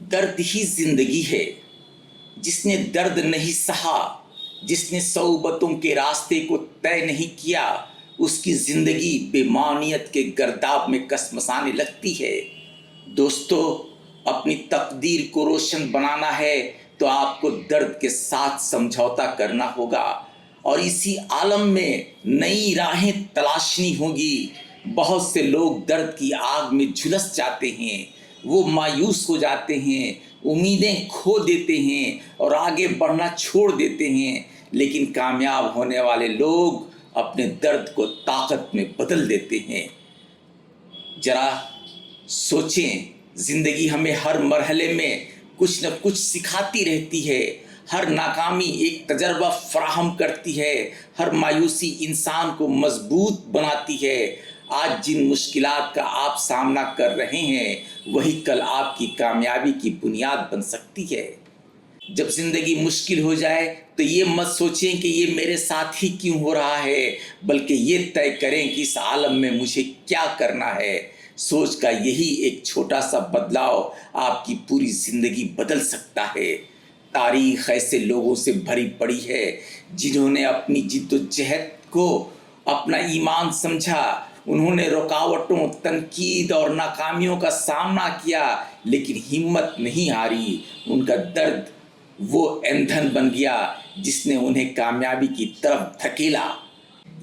दर्द ही जिंदगी है। जिसने दर्द नहीं सहा, जिसने सोबतों के रास्ते को तय नहीं किया, उसकी जिंदगी बेमानियत के गर्दाब में कसमसाने लगती है। दोस्तों, अपनी तकदीर को रोशन बनाना है तो आपको दर्द के साथ समझौता करना होगा और इसी आलम में नई राहें तलाशनी होगी। बहुत से लोग दर्द की आग में झुलस जाते हैं, वो मायूस हो जाते हैं, उम्मीदें खो देते हैं और आगे बढ़ना छोड़ देते हैं। लेकिन कामयाब होने वाले लोग अपने दर्द को ताकत में बदल देते हैं। जरा सोचें, ज़िंदगी हमें हर मरहले में कुछ न कुछ सिखाती रहती है। हर नाकामी एक तजर्बा फराहम करती है, हर मायूसी इंसान को मजबूत बनाती है। आज जिन मुश्किलात का आप सामना कर रहे हैं वही कल आपकी कामयाबी की बुनियाद बन सकती है। जब ज़िंदगी मुश्किल हो जाए तो ये मत सोचें कि ये मेरे साथ ही क्यों हो रहा है, बल्कि ये तय करें कि इस आलम में मुझे क्या करना है। सोच का यही एक छोटा सा बदलाव आपकी पूरी ज़िंदगी बदल सकता है। तारीख़ ऐसे लोगों से भरी पड़ी है जिन्होंने अपनी जिद्दोजहद को अपना ईमान समझा। उन्होंने रुकावटों, तनकीद और नाकामियों का सामना किया लेकिन हिम्मत नहीं हारी। उनका दर्द वो ईंधन बन गया जिसने उन्हें कामयाबी की तरफ धकेला।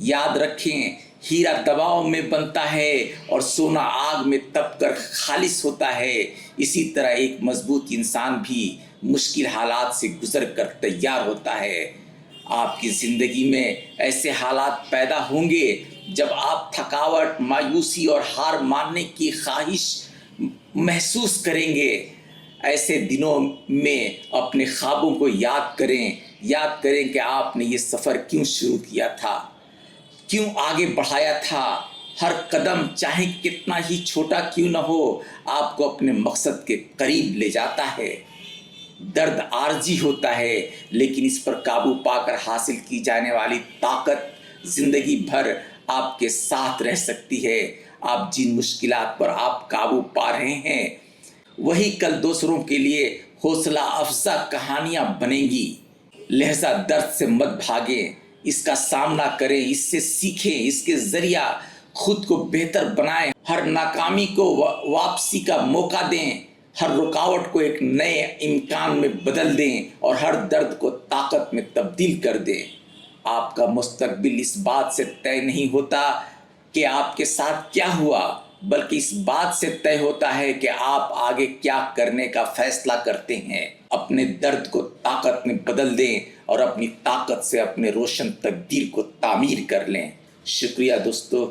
याद रखें, हीरा दबाव में बनता है और सोना आग में तपकर खालिस होता है। इसी तरह एक मजबूत इंसान भी मुश्किल हालात से गुजर कर तैयार होता है। आपकी ज़िंदगी में ऐसे हालात पैदा होंगे जब आप थकावट, मायूसी और हार मानने की ख्वाहिश महसूस करेंगे। ऐसे दिनों में अपने ख्वाबों को याद करें कि आपने ये सफ़र क्यों शुरू किया था, क्यों आगे बढ़ाया था। हर कदम चाहे कितना ही छोटा क्यों न हो, आपको अपने मकसद के करीब ले जाता है। दर्द आर्जी होता है लेकिन इस पर काबू पाकर हासिल की जाने वाली ताकत ज़िंदगी भर आपके साथ रह सकती है। आप जिन मुश्किलात पर आप काबू पा रहे हैं वही कल दूसरों के लिए हौसला अफजा कहानियाँ बनेंगी। लिहाजा दर्द से मत भागें, इसका सामना करें, इससे सीखें, इसके ज़रिया खुद को बेहतर बनाएं। हर नाकामी को वापसी का मौका दें, हर रुकावट को एक नए इम्कान में बदल दें और हर दर्द को ताकत में तब्दील कर दें। आपका मुस्तकबिल इस बात से तय नहीं होता कि आपके साथ क्या हुआ, बल्कि इस बात से तय होता है कि आप आगे क्या करने का फैसला करते हैं। अपने दर्द को ताकत में बदल दें और अपनी ताकत से अपने रोशन तकदीर को तामीर कर लें। शुक्रिया दोस्तों।